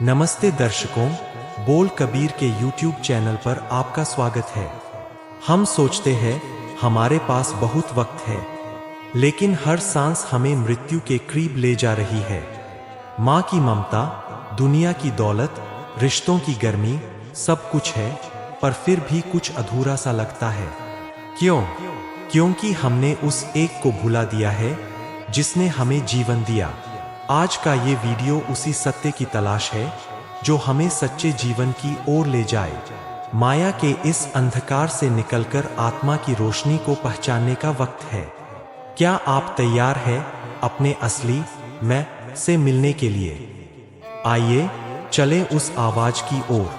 नमस्ते दर्शकों, बोल कबीर के YouTube चैनल पर आपका स्वागत है। हम सोचते हैं हमारे पास बहुत वक्त है, लेकिन हर सांस हमें मृत्यु के करीब ले जा रही है। माँ की ममता, दुनिया की दौलत, रिश्तों की गर्मी, सब कुछ है, पर फिर भी कुछ अधूरा सा लगता है। क्यों? क्योंकि हमने उस एक को भुला दिया है जिसने हमें जीवन दिया। आज का ये वीडियो उसी सत्य की तलाश है जो हमें सच्चे जीवन की ओर ले जाए, माया के इस अंधकार से निकलकर आत्मा की रोशनी को पहचानने का वक्त है। क्या आप तैयार हैं अपने असली मैं से मिलने के लिए? आइए चलें उस आवाज की ओर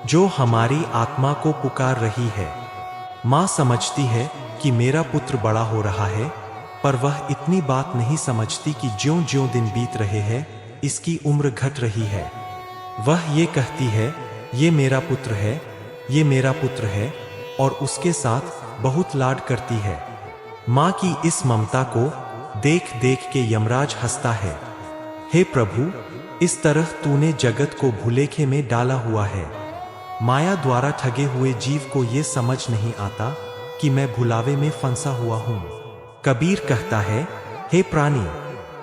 जो हमारी आत्मा को पुकार रही है। माँ समझती है कि मेरा पुत्र बड़ा हो रहा है, पर वह इतनी बात नहीं समझती कि ज्यों-ज्यों दिन बीत रहे हैं, इसकी उम्र घट रही है। वह ये कहती है, ये मेरा पुत्र है, ये मेरा पुत्र है, और उसके साथ बहुत लाड करती है। माँ की इस ममता को देख देख के यमराज हंसता है। हे प्रभु, इस तरह तूने जगत को भुलेखे में डाला हुआ है। माया द्वारा ठगे हुए जीव को ये समझ नहीं आता कि मैं भुलावे में फंसा हुआ हूँ। कबीर कहता है, हे प्राणी,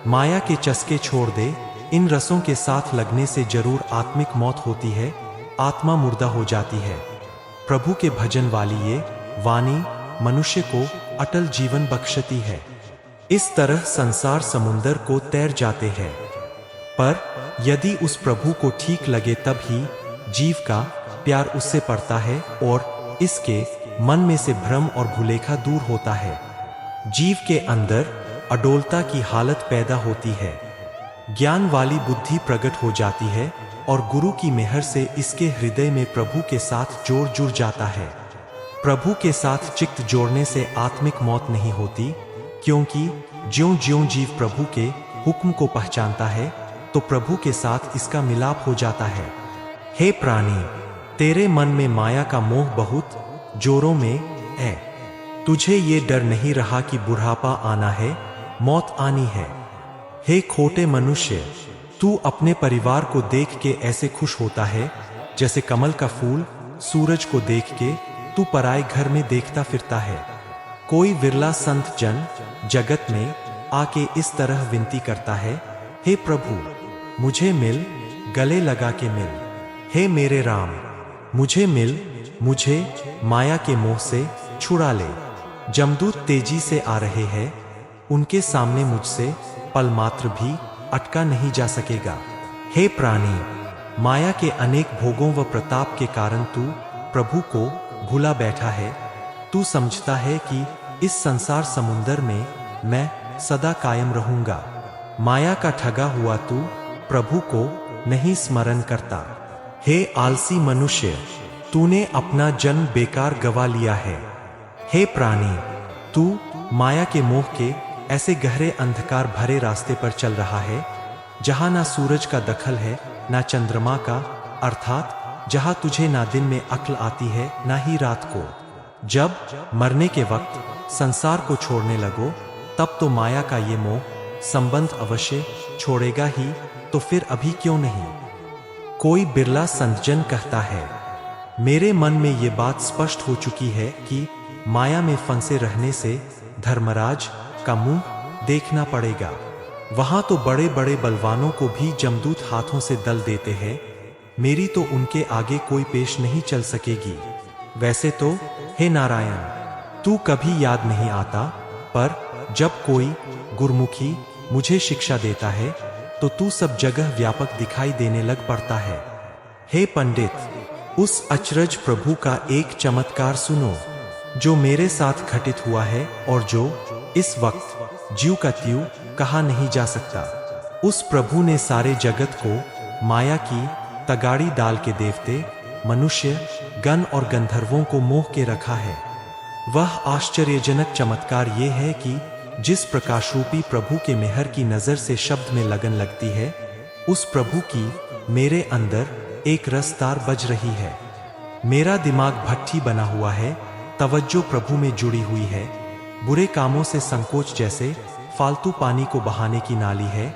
माया के चस्के छोड़ दे, इन रसों के साथ लगने से जरूर आत्मिक मौत होती है, आत्मा मुर्दा हो जाती है। प्रभु के भजन वाली ये वाणी मनुष्य को अटल जीवन बख्शती है। इस तरह संसार समुंदर को तैर जाते हैं, पर यदि उस प्रभु को ठीक लगे तब ही जीव का प्यार उससे पड़ता है और इसके मन में से भ्रम और भुलेखा दूर होता है। जीव के अंदर अडोलता की हालत पैदा होती है, ज्ञान वाली बुद्धि प्रकट हो जाती है और गुरु की मेहर से इसके हृदय में प्रभु के साथ जोड़ जुड़ जाता है। प्रभु के साथ चित्त जोड़ने से आत्मिक मौत नहीं होती, क्योंकि ज्यों-ज्यों जीव प्रभु के हुक्म को पहचानता है तो प्रभु के साथ इसका मिलाप हो जाता है। हे प्राणी, तेरे मन में माया का मोह बहुत जोरों में है। तुझे ये डर नहीं रहा कि बुढ़ापा आना है, मौत आनी है। हे खोटे मनुष्य, तू अपने परिवार को देख के ऐसे खुश होता है जैसे कमल का फूल सूरज को देख के तू पराए घर में देखता फिरता है। कोई विरला संत जन जगत में आके इस तरह विनती करता है, हे प्रभु, मुझे मिल, गले लगा के मिल। हे मेरे राम, मुझे मिल, मुझे माया के मोह से छुड़ा ले। जमदूत तेजी से आ रहे हैं, उनके सामने मुझसे पल मात्र भी अटका नहीं जा सकेगा। हे प्राणी, माया के अनेक भोगों व प्रताप के कारण तू प्रभु को भूला बैठा है। तू समझता है कि इस संसार समुंदर में मैं सदा कायम रहूंगा। माया का ठगा हुआ तू प्रभु को नहीं स्मरण करता। हे आलसी मनुष्य, तूने अपना जन्म बेकार गवा लिया है। हे प्राणी, तू माया के मोह के ऐसे गहरे अंधकार भरे रास्ते पर चल रहा है जहां ना सूरज का दखल है, ना चंद्रमा का, अर्थात जहां तुझे ना दिन में अक्ल आती है ना ही रात को। जब मरने के वक्त संसार को छोड़ने लगो तब तो माया का ये मोह संबंध अवश्य छोड़ेगा ही, तो फिर अभी क्यों नहीं? कोई बिरला संतजन कहता है, मेरे मन में ये बात स्पष्ट हो चुकी है कि माया में फंसे रहने से धर्मराज का मुंह देखना पड़ेगा। वहां तो बड़े बड़े बलवानों को भी जमदूत हाथों से दल देते हैं, मेरी तो उनके आगे कोई पेश नहीं चल सकेगी। वैसे तो हे नारायण, तू कभी याद नहीं आता, पर जब कोई गुरमुखी मुझे शिक्षा देता है तो तू सब जगह व्यापक दिखाई देने लग पड़ता है। हे पंडित, उस अचरज प्रभु का एक चमत्कार सुनो जो मेरे साथ घटित हुआ है और जो इस वक्त ज्यों का त्यों कहा नहीं जा सकता। उस प्रभु ने सारे जगत को माया की तगाड़ी डाल के देवते, मनुष्य, गण और गंधर्वों को मोह के रखा है। वह आश्चर्यजनक चमत्कार ये है कि जिस प्रकाश रूपी प्रभु के मेहर की नजर से शब्द में लगन लगती है, उस प्रभु की मेरे अंदर एक रसदार बज रही है। मेरा दिमाग भट्ठी बना हुआ है, तवज्जो प्रभु में जुड़ी हुई है। बुरे कामों से संकोच जैसे फालतू पानी को बहाने की नाली है,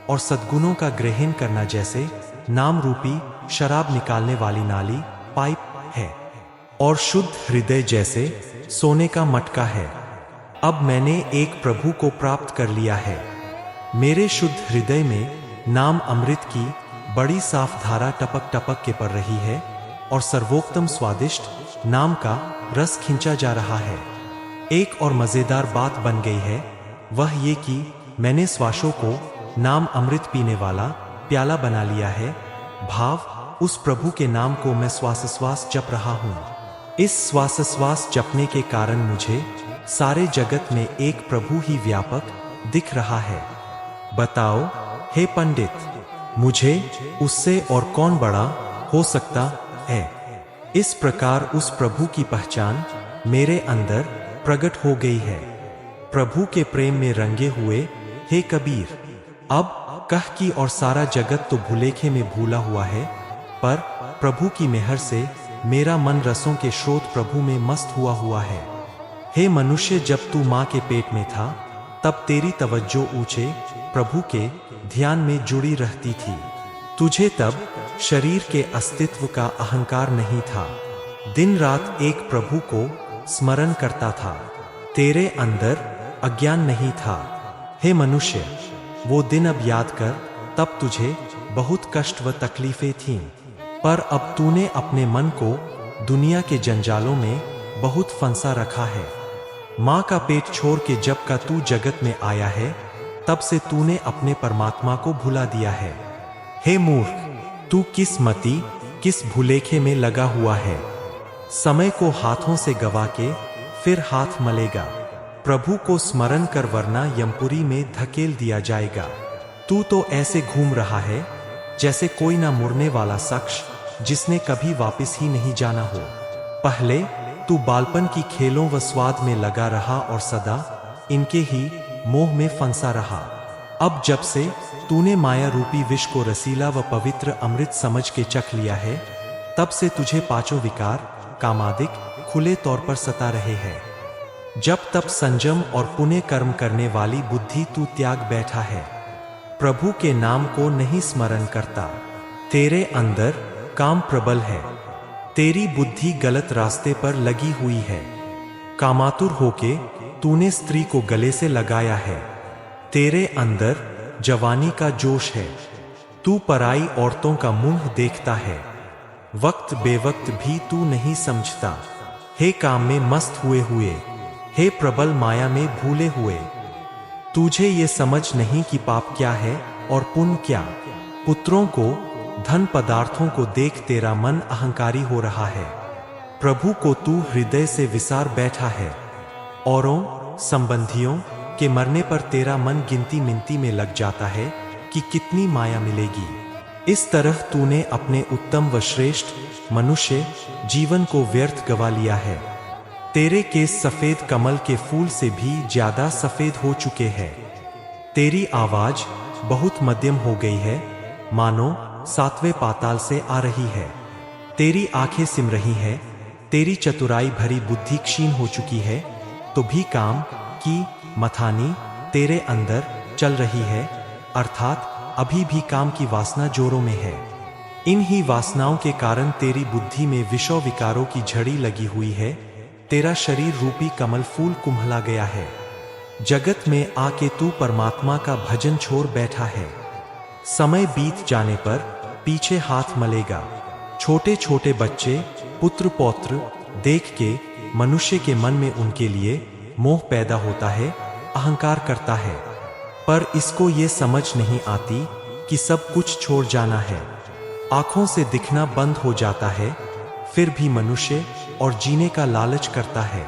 और सद्गुणों का ग्रहण करना जैसे नाम रूपी शराब निकालने वाली नाली पाइप है और शुद्ध हृदय जैसे सोने का मटका है। अब मैंने एक प्रभु को प्राप्त कर लिया है। मेरे शुद्ध हृदय में नाम अमृत की बड़ी साफ धारा टपक टपक के पड़ रही है और सर्वोत्तम स्वादिष्ट नाम का रस खींचा जा रहा है। एक और मजेदार बात बन गई है, वह ये कि मैंने श्वासों को नाम अमृत पीने वाला प्याला बना लिया है। भाव उस प्रभु के नाम को मैं श्वास जप रहा हूँ। इस श्वास जपने के कारण मुझे सारे जगत में एक प्रभु ही व्यापक दिख रहा है। बताओ हे पंडित, मुझे उससे और कौन बड़ा हो सकता है? इस प्रकार उस प्रभु की पहचान मेरे अंदर प्रकट हो गई है। प्रभु के प्रेम में रंगे हुए हे कबीर, अब कह की और सारा जगत तो भूलेखे में भूला हुआ है, पर प्रभु की मेहर से मेरा मन रसों के स्रोत प्रभु में मस्त हुआ है। हे मनुष्य, जब तू माँ के पेट में था तब तेरी तवज्जो ऊंचे प्रभु के ध्यान में जुड़ी रहती थी। तुझे तब शरीर के अस्तित्व का अहंकार नहीं था। दिन रात एक प्रभु को स्मरण करता था। तेरे अंदर अज्ञान नहीं था। हे मनुष्य, वो दिन अब याद कर, तब तुझे बहुत कष्ट व तकलीफें थीं, पर अब तूने अपने मन को दुनिया के जंजालों में बहुत फंसा रखा है। माँ का पेट छोड़ के जब का तू जगत में आया है, तब से तूने अपने परमात्मा को भुला दिया है। हे मूर्ख, तू किस मति, किस भुलेखे में लगा हुआ है? समय को हाथों से गवा के फिर हाथ मलेगा। प्रभु को स्मरण कर, वरना यमपुरी में धकेल दिया जाएगा। तू तो ऐसे घूम रहा है जैसे कोई ना मुड़ने वाला शख्स जिसने कभी वापस ही नहीं जाना हो। पहले तू बालपन की खेलों व स्वाद में लगा रहा और सदा इनके ही मोह में फंसा रहा। अब जब से तूने माया रूपी विष को रसीला व पवित्र अमृत समझ के चख लिया है, तब से तुझे पांचों विकार कामादिक खुले तौर पर सता रहे हैं। जब तब संयम और पुण्य कर्म करने वाली बुद्धि तू त्याग बैठा है, प्रभु के नाम को नहीं स्मरण करता। तेरे अंदर काम प्रबल है। तेरी बुद्धि गलत रास्ते पर लगी हुई है। कामातुर होके तूने स्त्री को गले से लगाया है। तेरे अंदर जवानी का जोश है। तू पराई औरतों का मुंह देखता है। वक्त बेवक्त भी तू नहीं समझता। हे काम में मस्त हुए, हे प्रबल माया में भूले हुए, तुझे ये समझ नहीं कि पाप क्या है और पुण्य क्या। पुत्रों को, धन पदार्थों को देख तेरा मन अहंकारी हो रहा है। प्रभु को तू हृदय से विसार बैठा है। औरों संबंधियों के मरने पर तेरा मन गिनती मिनती में लग जाता है कि कितनी माया मिलेगी। इस तरह तूने अपने उत्तम व श्रेष्ठ मनुष्य जीवन को व्यर्थ गवा लिया है। तेरे केस सफेद कमल के फूल से भी ज्यादा सफेद हो चुके हैं। तेरी आवाज बहुत मध्यम हो गई है, मानो सातवें पाताल से आ रही है। तेरी आंखें सिम रही हैं। तेरी चतुराई भरी बुद्धि क्षीण हो चुकी है, तो भी काम की मथानी तेरे अंदर चल रही है, अर्थात अभी भी काम की वासना जोरों में है। इन ही वासनाओं के कारण तेरी बुद्धि में विषय विकारों की झड़ी लगी हुई है। तेरा शरीर रूपी कमल फूल कुम्हला गया है। जगत में आके तू परमात्मा का भजन छोड़ बैठा है। समय बीत जाने पर पीछे हाथ मलेगा। छोटे छोटे बच्चे, पुत्र पौत्र देख के मनुष्य के मन में उनके लिए मोह पैदा होता है, अहंकार करता है, पर इसको ये समझ नहीं आती कि सब कुछ छोड़ जाना है। आंखों से दिखना बंद हो जाता है, फिर भी मनुष्य और जीने का लालच करता है।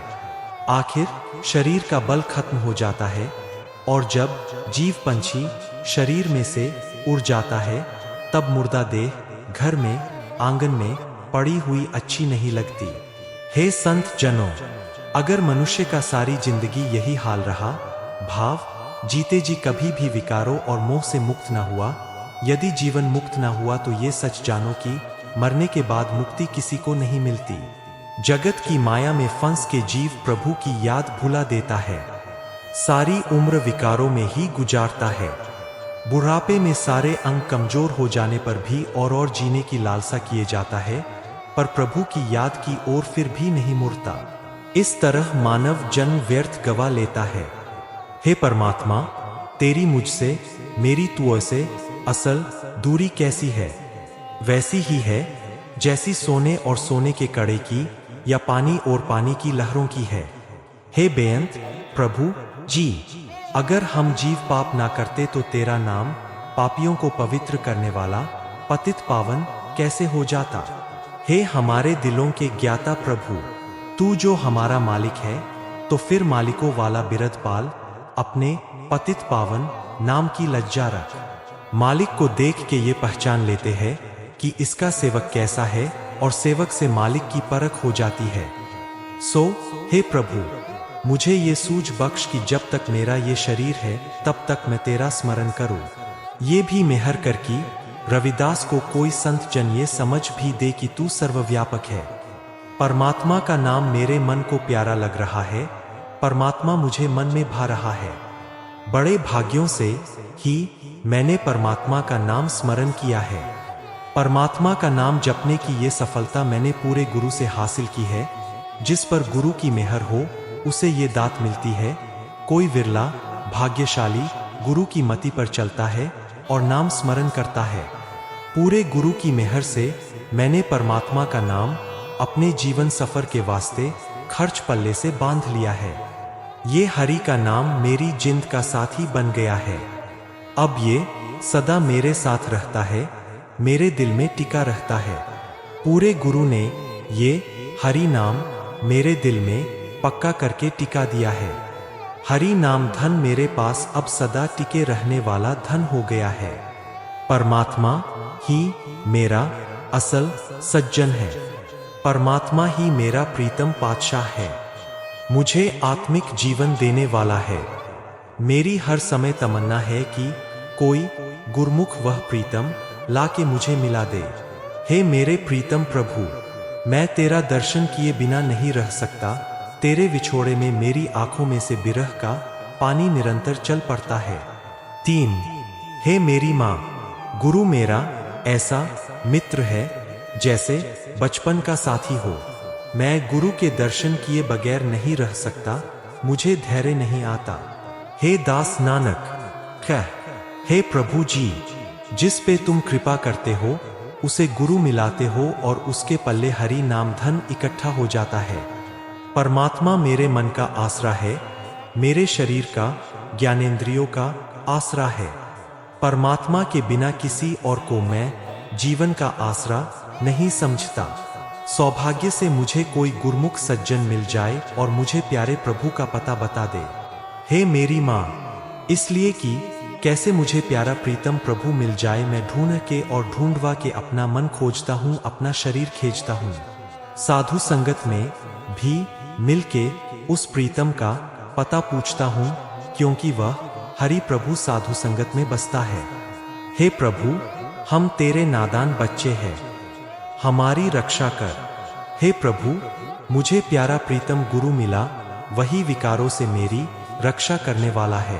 आखिर शरीर का बल खत्म हो जाता है और जब जीव पंछी शरीर में से उड़ जाता है, तब मुर्दा देह घर में, आंगन में पड़ी हुई अच्छी नहीं लगती। हे संत जनों, अगर मनुष्य का सारी जिंदगी यही हाल रहा, भाव जीते जी कभी भी विकारों और मोह से मुक्त ना हुआ, यदि जीवन मुक्त ना हुआ, तो ये सच जानो कि मरने के बाद मुक्ति किसी को नहीं मिलती। जगत की माया में फंस के जीव प्रभु की याद भुला देता है, सारी उम्र विकारों में ही गुजारता है। बुढ़ापे में सारे अंग कमजोर हो जाने पर भी और जीने की लालसा किए जाता है, पर प्रभु की याद की ओर फिर भी नहीं मुड़ता। इस तरह मानव जन्म व्यर्थ गवा लेता है। हे परमात्मा, तेरी मुझसे, मेरी तू से असल दूरी कैसी है? वैसी ही है जैसी सोने और सोने के कड़े की या पानी और पानी की लहरों की है। हे बेअंत प्रभु जी, अगर हम जीव पाप ना करते तो तेरा नाम पापियों को पवित्र करने वाला पतित पावन कैसे हो जाता। हे हमारे दिलों के ज्ञाता प्रभु, तू जो हमारा मालिक है, तो फिर मालिकों वाला बिरधपाल अपने पतित पावन नाम की लज्जा रख। मालिक को देख के ये पहचान लेते हैं कि इसका सेवक कैसा है और सेवक से मालिक की परख हो जाती है। सो हे प्रभु, मुझे ये सूझ बख्श कि जब तक मेरा ये शरीर है तब तक मैं तेरा स्मरण करूं। ये भी मेहर कर कि रविदास को कोई संत जन ये समझ भी दे कि तू सर्वव्यापक है। परमात्मा का नाम मेरे मन को प्यारा लग रहा है, परमात्मा मुझे मन में भा रहा है। बड़े भाग्यों से ही मैंने परमात्मा का नाम स्मरण किया है। परमात्मा का नाम जपने की ये सफलता मैंने पूरे गुरु से हासिल की है। जिस पर गुरु की मेहर हो उसे ये दात मिलती है। कोई विरला भाग्यशाली गुरु की मति पर चलता है और नाम स्मरण करता है। पूरे गुरु की मेहर से मैंने परमात्मा का नाम अपने जीवन सफर के वास्ते खर्च पल्ले से बांध लिया है। ये हरि का नाम मेरी जिंद का साथी बन गया है। अब ये सदा मेरे साथ रहता है, मेरे दिल में टिका रहता है। पूरे गुरु ने ये हरि नाम मेरे दिल में पक्का करके टिका दिया है। हरि नाम धन मेरे पास अब सदा टिके रहने वाला धन हो गया है। परमात्मा ही मेरा असल सज्जन है। परमात्मा ही मेरा प्रीतम पातशाह है। मुझे आत्मिक जीवन देने वाला है। मेरी हर समय तमन्ना है कि कोई गुरमुख वह प्रीतम ला के मुझे मिला दे। हे मेरे प्रीतम प्रभु, मैं तेरा दर्शन किए बिना नहीं रह सकता। तेरे विछोड़े में मेरी आंखों में से बिरह का पानी निरंतर चल पड़ता है। 3 हे मेरी माँ, गुरु मेरा ऐसा मित्र है जैसे बचपन का साथी हो। मैं गुरु के दर्शन किए बगैर नहीं रह सकता, मुझे धैर्य नहीं आता। हे दास नानक कह, हे प्रभु जी, जिस पे तुम कृपा करते हो उसे गुरु मिलाते हो और उसके पल्ले हरि नाम धन इकट्ठा हो जाता है। परमात्मा मेरे मन का आसरा है, मेरे शरीर का ज्ञानेंद्रियों का आसरा है। परमात्मा के बिना किसी और को मैं जीवन का आसरा नहीं समझता। सौभाग्य से मुझे कोई गुरमुख सज्जन मिल जाए और मुझे प्यारे प्रभु का पता बता दे। हे मेरी माँ, इसलिए कि कैसे मुझे प्यारा प्रीतम प्रभु मिल जाए, मैं ढूंढ के और ढूंढवा के अपना मन खोजता हूँ, अपना शरीर खींचता हूँ। साधु संगत में भी मिल के उस प्रीतम का पता पूछता हूँ, क्योंकि वह हरि प्रभु साधु संगत में बसता है। हे प्रभु, हम तेरे नादान बच्चे हैं, हमारी रक्षा कर। हे प्रभु, मुझे प्यारा प्रीतम गुरु मिला, वही विकारों से मेरी रक्षा करने वाला है।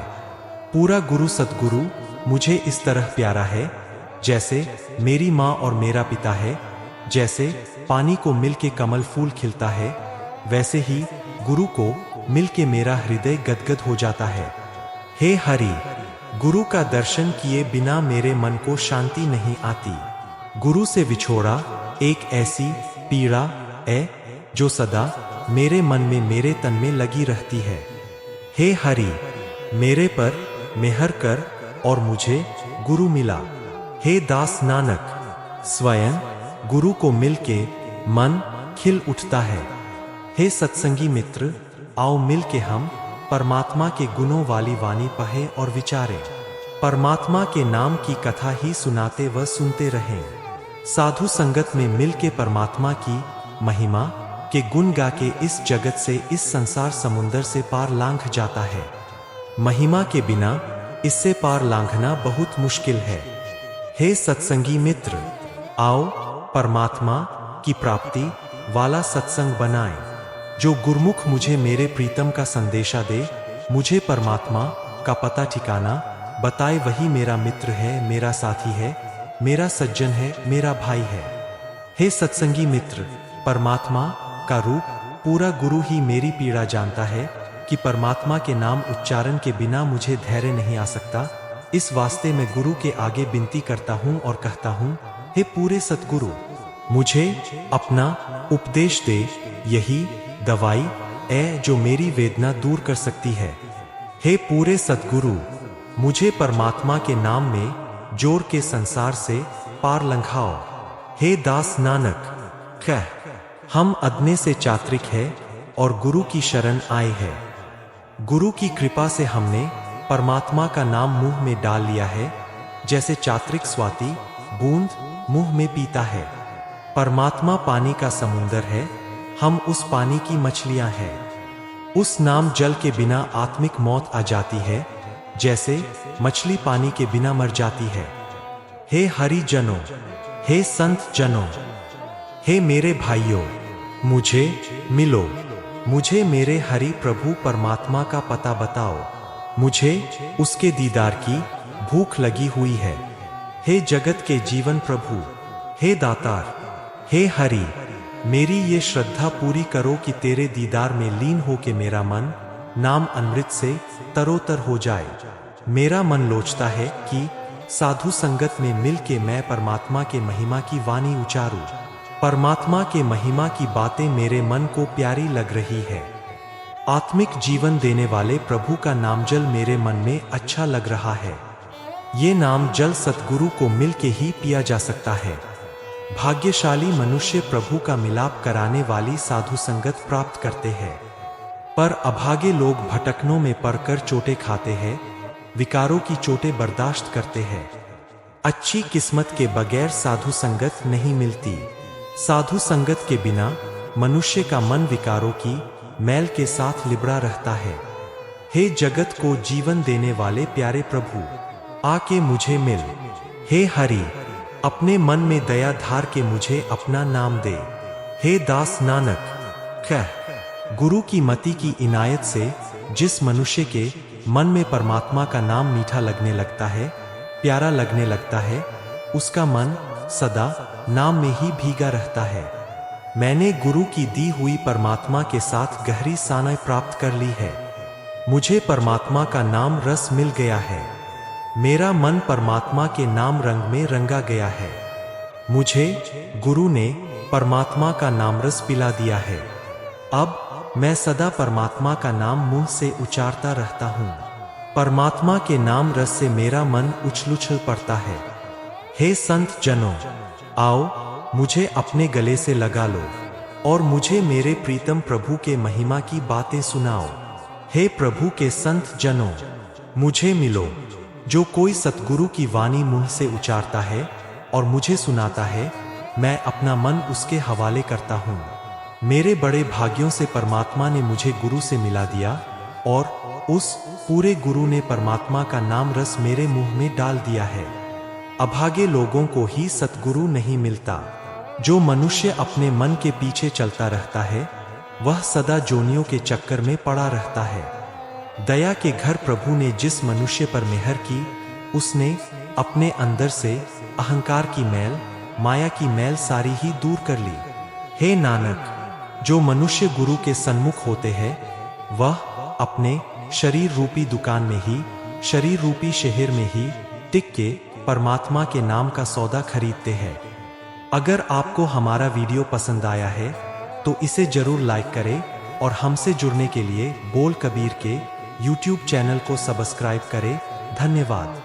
पूरा गुरु सद्गुरु मुझे इस तरह प्यारा है जैसे मेरी माँ और मेरा पिता है। जैसे पानी को मिल के कमल फूल खिलता है, वैसे ही गुरु को मिल के मेरा हृदय गदगद हो जाता है। हे हरि, गुरु का दर्शन किए बिना मेरे मन को शांति नहीं आती। गुरु से विछोड़ा एक ऐसी पीड़ा है जो सदा मेरे मन में, मेरे तन में लगी रहती है। हे हरि, मेरे पर मेहर कर और मुझे गुरु मिला। हे दास नानक, स्वयं गुरु को मिल के मन खिल उठता है। हे सत्संगी मित्र, आओ मिल के हम परमात्मा के गुणों वाली वाणी पढ़ें और विचारें। परमात्मा के नाम की कथा ही सुनाते व सुनते रहें। साधु संगत में मिल के परमात्मा की महिमा के गुण गा के इस जगत से, इस संसार समुंदर से पार लांघ जाता है। महिमा के बिना इससे पार लांघना बहुत मुश्किल है। हे सत्संगी मित्र, आओ परमात्मा की प्राप्ति वाला सत्संग बनाएं। जो गुरमुख मुझे मेरे प्रीतम का संदेशा दे, मुझे परमात्मा का पता ठिकाना बताए वही मेरा मित्र है, मेरा साथी है, मेरा सज्जन है, मेरा भाई है। हे सत्संगी मित्र, परमात्मा का रूप पूरा गुरु ही मेरी पीड़ा जानता है कि परमात्मा के नाम उच्चारण के बिना मुझे धैर्य नहीं आ सकता। इस वास्ते मैं गुरु के आगे विनती करता हूँ और कहता हूँ, हे पूरे सतगुरु, मुझे अपना उपदेश दे, यही दवाई है जो मेरी वेदना दूर कर सकती है। हे पूरे सतगुरु, मुझे परमात्मा के नाम में जोड़ के संसार से पार लंघाओ। हे दास नानक, कह हम अदने से चात्रिक है और गुरु की शरण आए हैं। गुरु की कृपा से हमने परमात्मा का नाम मुंह में डाल लिया है, जैसे चात्रिक स्वाति बूंद मुंह में पीता है। परमात्मा पानी का समुंदर है, हम उस पानी की मछलियां हैं। उस नाम जल के बिना आत्मिक मौत आ जाती है, जैसे मछली पानी के बिना मर जाती है। हे हरि जनों, हे संत जनों, हे मेरे भाइयों, मुझे मिलो, मुझे मेरे हरि प्रभु परमात्मा का पता बताओ। मुझे उसके दीदार की भूख लगी हुई है। हे जगत के जीवन प्रभु, हे दातार, हे हरि, मेरी ये श्रद्धा पूरी करो कि तेरे दीदार में लीन हो के मेरा मन नाम अमृत से तरोतर हो जाए। मेरा मन लोचता है कि साधु संगत में मिल के मैं परमात्मा के महिमा की वाणी उचारूं। परमात्मा के महिमा की बातें मेरे मन को प्यारी लग रही है। आत्मिक जीवन देने वाले प्रभु का नाम जल मेरे मन में अच्छा लग रहा है। ये नाम जल सतगुरु को मिल के ही पिया जा सकता है। भाग्यशाली मनुष्य प्रभु का मिलाप कराने वाली साधु संगत प्राप्त करते हैं, पर अभागे लोग भटकनों में पड़कर चोटें खाते हैं, विकारों की चोटें बर्दाश्त करते हैं। अच्छी किस्मत के बगैर साधु संगत नहीं मिलती। साधु संगत के बिना मनुष्य का मन विकारों की मैल के साथ लिबड़ा रहता है। हे जगत को जीवन देने वाले प्यारे प्रभु, आके मुझे मिल। हे हरि, अपने मन में दया धार के मुझे अपना नाम दे। हे दास नानक, कह गुरु की मति की इनायत से जिस मनुष्य के मन में परमात्मा का नाम मीठा लगने लगता है, प्यारा लगने लगता है, उसका मन सदा नाम में ही भीगा रहता है। मैंने गुरु की दी हुई परमात्मा के साथ गहरी सानय प्राप्त कर ली है। मुझे परमात्मा का नाम रस मिल गया है। मेरा मन परमात्मा के नाम रंग में रंगा गया है। मुझे गुरु ने परमात्मा का नाम रस पिला दिया है। अब मैं सदा परमात्मा का नाम मुंह से उचारता रहता हूँ। परमात्मा के नाम रस से मेरा मन उछल पड़ता है। हे संत जनों, आओ, मुझे अपने गले से लगा लो और मुझे मेरे प्रीतम प्रभु के महिमा की बातें सुनाओ। हे प्रभु के संत जनों, मुझे मिलो। जो कोई सतगुरु की वाणी मुंह से उचारता है और मुझे सुनाता है, मैं अपना मन उसके हवाले करता हूँ। मेरे बड़े भाग्यों से परमात्मा ने मुझे गुरु से मिला दिया और उस पूरे गुरु ने परमात्मा का नाम रस मेरे मुंह में डाल दिया है। अभागे लोगों को ही सतगुरु नहीं मिलता। जो मनुष्य अपने मन के पीछे चलता रहता है, वह सदा जोनियों के चक्कर में पड़ा रहता है। दया के घर प्रभु ने जिस मनुष्य पर मेहर की, उसने अपने अंदर से अहंकार की मैल, माया की मैल सारी ही दूर कर ली। हे नानक, जो मनुष्य गुरु के सन्मुख होते हैं, वह अपने शरीर रूपी दुकान में ही, शरीर रूपी शहर में ही टिक के परमात्मा के नाम का सौदा खरीदते हैं। अगर आपको हमारा वीडियो पसंद आया है तो इसे जरूर लाइक करें और हमसे जुड़ने के लिए बोल कबीर के YouTube चैनल को सब्सक्राइब करें। धन्यवाद।